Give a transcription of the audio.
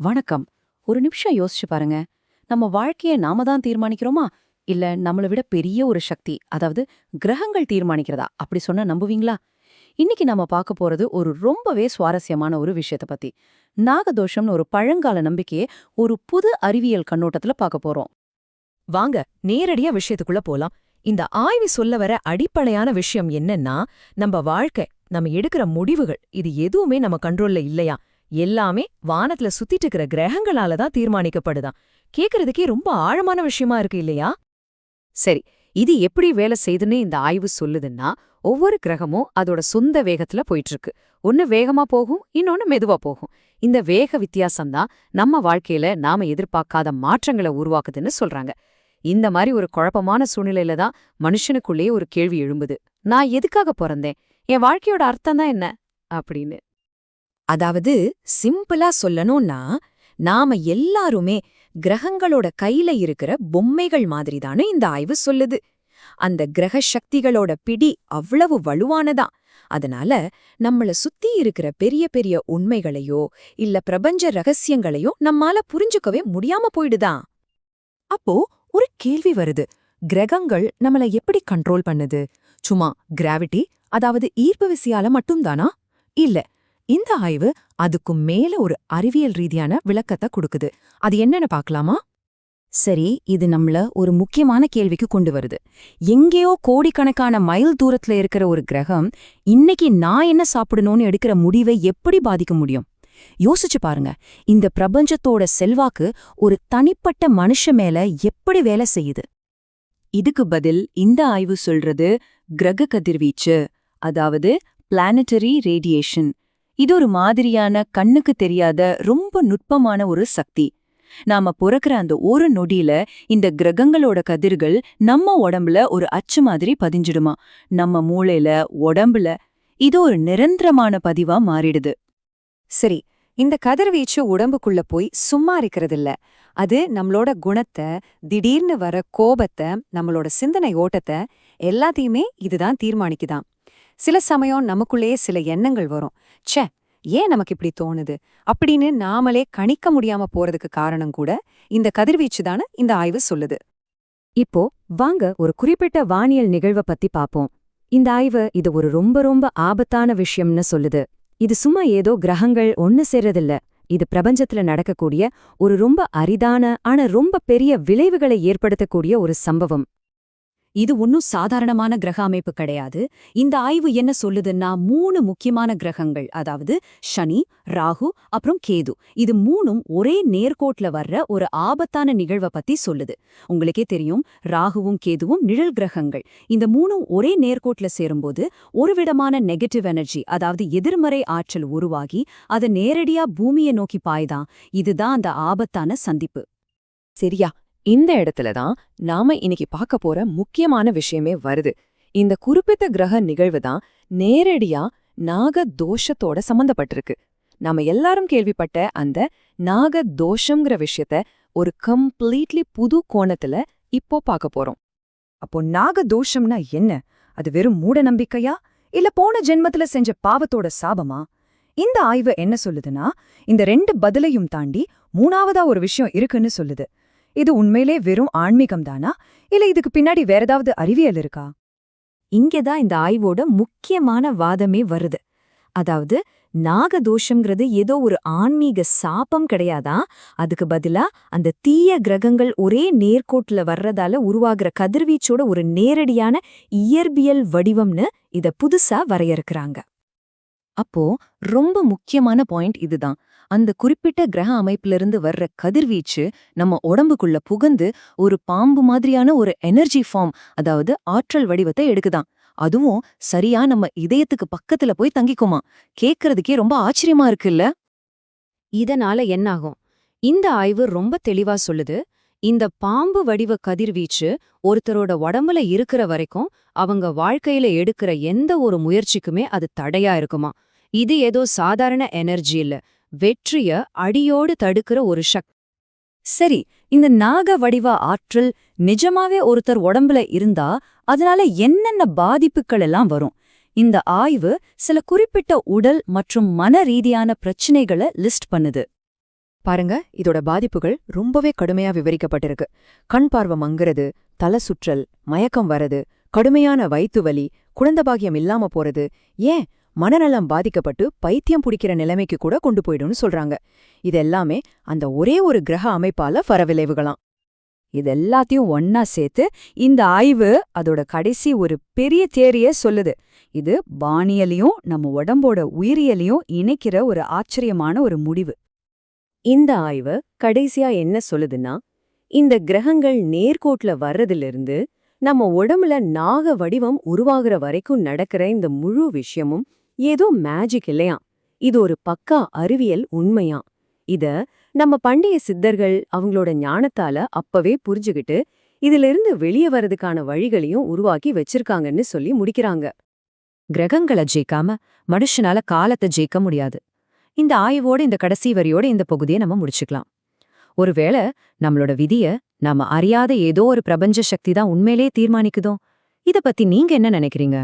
வணக்கம். ஒரு நிமிஷம் யோசிச்சு பாருங்க. நம்ம வாழ்க்கைய நாம தான் தீர்மானிக்கிறோமா? இல்ல நம்மள விட பெரிய ஒரு சக்தி, அதாவது கிரகங்கள் தீர்மானிக்கிறதா? அப்படி சொன்னா நம்புவீங்களா? இன்னைக்கு நம்ம பார்க்க போறது ஒரு ரொம்பவே சுவாரஸ்யமான ஒரு விஷயத்த பத்தி. நாகதோஷம்னு ஒரு பழங்கால நம்பிக்கையை ஒரு புது அறிவியல் கண்ணோட்டத்துல பார்க்க போறோம். வாங்க நேரடியா விஷயத்துக்குள்ள போலாம். இந்த ஆய்வு சொல்ல வர அடிப்படையான விஷயம் என்னன்னா, நம்ம வாழ்க்கை, நம்ம எடுக்கிற முடிவுகள், இது எதுவுமே நம்ம கண்ட்ரோல்ல இல்லையா? எல்லாமே வானத்துல சுத்திட்டு இருக்கிற கிரகங்களால தான் தீர்மானிக்கப்படுதாம். கேக்குறதுக்கே ரொம்ப ஆழமான விஷயமா இருக்கு இல்லையா? சரி, இது எப்படி வேலை செய்யுதுன்னு இந்த ஆய்வு சொல்லுதுன்னா, ஒவ்வொரு கிரகமும் அதோட சொந்த வேகத்துல போயிட்டு இருக்கு. ஒன்னு வேகமா போகும், இன்னொன்னு மெதுவா போகும். இந்த வேக வித்தியாசம்தான் நம்ம வாழ்க்கையில நாம எதிர்பார்க்காத மாற்றங்களை உருவாக்குதுன்னு சொல்றாங்க. இந்த மாதிரி ஒரு குழப்பமான சூழ்நிலையில தான் மனுஷனுக்குள்ளேயே ஒரு கேள்வி எழும்புது. நான் எதுக்காக பிறந்தேன்? என் வாழ்க்கையோட அர்த்தம் தான் என்ன? அப்படின்னு. அதாவது சிம்பிளா சொல்லணும்னா, நாம எல்லாருமே கிரகங்களோட கையில இருக்கிற பொம்மைகள் மாதிரிதான்னு இந்த ஆய்வு சொல்லுது. அந்த கிரக சக்திகளோட பிடி அவ்வளவு வலுவானதான். அதனால நம்மள சுத்தி இருக்கிற பெரிய பெரிய உண்மைகளையோ இல்ல பிரபஞ்ச ரகசியங்களையோ நம்மால புரிஞ்சுக்கவே முடியாம போயிடுதான். அப்போ ஒரு கேள்வி வருது. கிரகங்கள் நம்மள எப்படி கண்ட்ரோல் பண்ணுது? சும்மா கிராவிட்டி, அதாவது ஈர்ப்பு விசையால மட்டும்தானா? இல்ல. இந்த ஆய்வு அதுக்கும் மேல ஒரு அறிவியல் ரீதியான விளக்கத்தை கொடுக்குது. அது என்னன்னு பார்க்கலாமா? சரி, இது நம்மள ஒரு முக்கியமான கேள்விக்கு கொண்டு வருது. எங்கேயோ கோடிக்கணக்கான மைல் தூரத்துல இருக்கிற ஒரு கிரகம் இன்னைக்கு நான் என்ன சாப்பிடணும்னு எடுக்கிற முடிவை எப்படி பாதிக்க முடியும்? யோசிச்சு பாருங்க. இந்த பிரபஞ்சத்தோட செல்வாக்கு ஒரு தனிப்பட்ட மனுஷ மேல எப்படி வேலை செய்யுது? இதுக்கு பதில் இந்த ஆய்வு சொல்றது கிரக கதிர்வீச்சு, அதாவது பிளானட்டரி ரேடியேஷன். இது ஒரு மாதிரியான கண்ணுக்கு தெரியாத ரொம்ப நுட்பமான ஒரு சக்தி. நாம பிறக்கிற அந்த ஒரு நொடியில இந்த கிரகங்களோட கதிர்கள் நம்ம உடம்புல ஒரு அச்சு மாதிரி பதிஞ்சிடுமா. நம்ம மூளையில, உடம்புல இது ஒரு நிரந்தரமான பதிவா மாறிடுது. சரி, இந்த கதிர்வீச்சு உடம்புக்குள்ள போய் சும்மா இருக்கிறதில்ல. அது நம்மளோட குணத்தை, திடீர்னு வர கோபத்தை, நம்மளோட சிந்தனை ஓட்டத்தை எல்லாத்தையுமே இதுதான் தீர்மானிக்குதாம். சில சமயம் நமக்குள்ளேயே சில எண்ணங்கள் வரும். ச்சே, ஏன் நமக்கு இப்படி தோணுது அப்படின்னு நாமளே கணிக்க முடியாம போறதுக்கு காரணம் கூட இந்த கதிர்வீச்சு தானு இந்த ஆய்வு சொல்லுது. இப்போ வாங்க ஒரு குறிப்பிட்ட வானியல் நிகழ்வை பத்தி பாப்போம். இந்த ஆய்வு இது ஒரு ரொம்ப ரொம்ப ஆபத்தான விஷயம்னு சொல்லுது. இது சும்மா ஏதோ கிரகங்கள் ஒன்னு சேர்றதில்ல. இது பிரபஞ்சத்துல நடக்கக்கூடிய ஒரு ரொம்ப அரிதான ஆனா ரொம்ப பெரிய விளைவுகளை ஏற்படுத்தக்கூடிய ஒரு சம்பவம். இது ஒன்னும் சாதாரணமான கிரக அமைப்பு கிடையாது. இந்த ஆய்வு என்ன சொல்லுதுன்னா, 3 முக்கியமான கிரகங்கள், அதாவது சனி, ராகு அப்புறம் கேது, இது 3ம் ஒரே நேர்கோட்ல வர்ற ஒரு ஆபத்தான நிகழ்வை பத்தி சொல்லுது. உங்களுக்கே தெரியும், ராகுவும் கேதுவும் நிழல் கிரகங்கள். இந்த 3ம் ஒரே நேர்கோட்ல சேரும்போது ஒரு விதமான நெகட்டிவ் எனர்ஜி, அதாவது எதிர்மறை ஆற்றல் உருவாகி அது நேரடியா பூமியை நோக்கி பாய்தான். இதுதான் அந்த ஆபத்தான சந்திப்பு. சரியா, இந்த இடத்துல தான் நாம இன்னைக்கு பார்க்க போற முக்கியமான விஷயமே வருது. இந்த குறிப்பிட்ட கிரக நிகழ்வு தான் நேரடியா நாக தோஷத்தோட சம்பந்தப்பட்டிருக்கு. நாம எல்லாரும் கேள்விப்பட்ட அந்த நாக தோஷம்ங்கிற விஷயத்த ஒரு கம்ப்ளீட்லி புது கோணத்துல இப்போ பார்க்க போறோம். அப்போ நாக தோஷம்னா என்ன? அது வெறும் மூட நம்பிக்கையா இல்ல போன ஜென்மத்துல செஞ்ச பாவத்தோட சாபமா? இந்த ஆய்வு என்ன சொல்லுதுன்னா, இந்த 2 பதிலையும் தாண்டி 3ஆவதா ஒரு விஷயம் இருக்குன்னு சொல்லுது. இது உண்மையிலே வெறும் ஆன்மீகம் தானா இல்ல இதுக்கு பின்னாடி வேற ஏதாவது அறிவியல் இருக்கா? இங்கதான் இந்த ஆய்வோட முக்கியமான வாதமே வருது. அதாவது நாகதோஷம்ங்கிறது ஏதோ ஒரு ஆன்மீக சாபம் கிடையாதான். அதுக்கு பதிலா அந்த தீய கிரகங்கள் ஒரே நேர்கோட்டுல வர்றதால உருவாகிற கதிர்வீச்சோட ஒரு நேரடியான இயற்பியல் வடிவம்னு இத புதுசா வரையறுக்கிறாங்க. அப்போ ரொம்ப முக்கியமான பாயிண்ட் இதுதான். அந்த குறிப்பிட்ட கிரக அமைப்பிலிருந்து வர்ற கதிர்வீச்சு நம்ம உடம்புக்குள்ள புகுந்து ஒரு பாம்பு மாதிரியான ஒரு எனர்ஜி ஃபார்ம், அதாவது ஆற்றல் வடிவத்தை எடுக்குதாம். அதுவும் சரியா நம்ம இதயத்துக்கு பக்கத்துல போய் தங்கிக்குமா. கேக்குறதுக்கே ரொம்ப ஆச்சரியமா இருக்குல்ல? இதனால என்னாகும்? இந்த ஆய்வு ரொம்ப தெளிவா சொல்லுது. இந்த பாம்பு வடிவ கதிர்வீச்சு ஒருத்தரோட உடம்புல இருக்கிற வரைக்கும் அவங்க வாழ்க்கையில எடுக்கிற எந்த ஒரு முயற்சிக்குமே அது தடையா இருக்குமா. இது ஏதோ சாதாரண எனர்ஜி இல்ல, வெற்றிய அடியோடு தடுக்கிற ஒரு சக்தி. சரி, இந்த நாக வடிவ ஆற்றல் நிஜமாவே ஒருத்தர் உடம்புல இருந்தா அதனால என்னென்ன பாதிப்புகள் எல்லாம் வரும்? இந்த ஆய்வு சில குறிப்பிட்ட உடல் மற்றும் மன ரீதியான பிரச்சனைகளை லிஸ்ட் பண்ணுது. பாருங்க, இதோட பாதிப்புகள் ரொம்பவே கடுமையா விவரிக்கப்பட்டிருக்கு. கண் பார்வை மங்குறது, தலை சுற்றல், மயக்கம் வரது, கடுமையான வயித்து வலி, குழந்தை பாக்கியம் இல்லாம போறது, ஏன் மனநலம் பாதிக்கப்பட்டு பைத்தியம் பிடிக்கிற நிலைமைக்கு கூட கொண்டு போயிடும்னு சொல்றாங்க. இதெல்லாமே அந்த ஒரே ஒரு கிரக அமைப்பால வரவிளைவுகளாம். இதெல்லாத்தையும் ஒன்னா சேர்த்து இந்த ஆய்வு அதோட கடைசி ஒரு பெரிய தேரிய சொல்லுது. இது வானியலையும் நம்ம உடம்போட உயிரியலையும் இணைக்கிற ஒரு ஆச்சரியமான ஒரு முடிவு. இந்த ஆய்வு கடைசியா என்ன சொல்லுதுன்னா, இந்த கிரகங்கள் நேர்கோட்ல வர்றதிலிருந்து நம்ம உடம்புல நாக வடிவம் உருவாகிற வரைக்கும் நடக்கிற இந்த முழு விஷயமும் ஏதோ மேஜிக் இல்லையா, இது ஒரு பக்கா அறிவியல் உண்மையா. இத நம்ம பண்டைய சித்தர்கள் அவங்களோட ஞானத்தால அப்பவே புரிஞ்சுகிட்டு இதிலிருந்து வெளியே வரதுக்கான வழிகளையும் உருவாக்கி வச்சிருக்காங்கன்னு சொல்லி முடிக்கிறாங்க. கிரகங்களை ஜெயிக்காம மனுஷனால காலத்தை ஜெயிக்க முடியாது. இந்த ஆய்வோட இந்த கடைசி வரியோட இந்த பகுதியை நம்ம முடிச்சுக்கலாம். ஒருவேளை நம்மளோட விதிய நாம அறியாத ஏதோ ஒரு பிரபஞ்ச சக்தி தான் உண்மையிலே தீர்மானிக்குதோ? இத பத்தி நீங்க என்ன நினைக்கிறீங்க?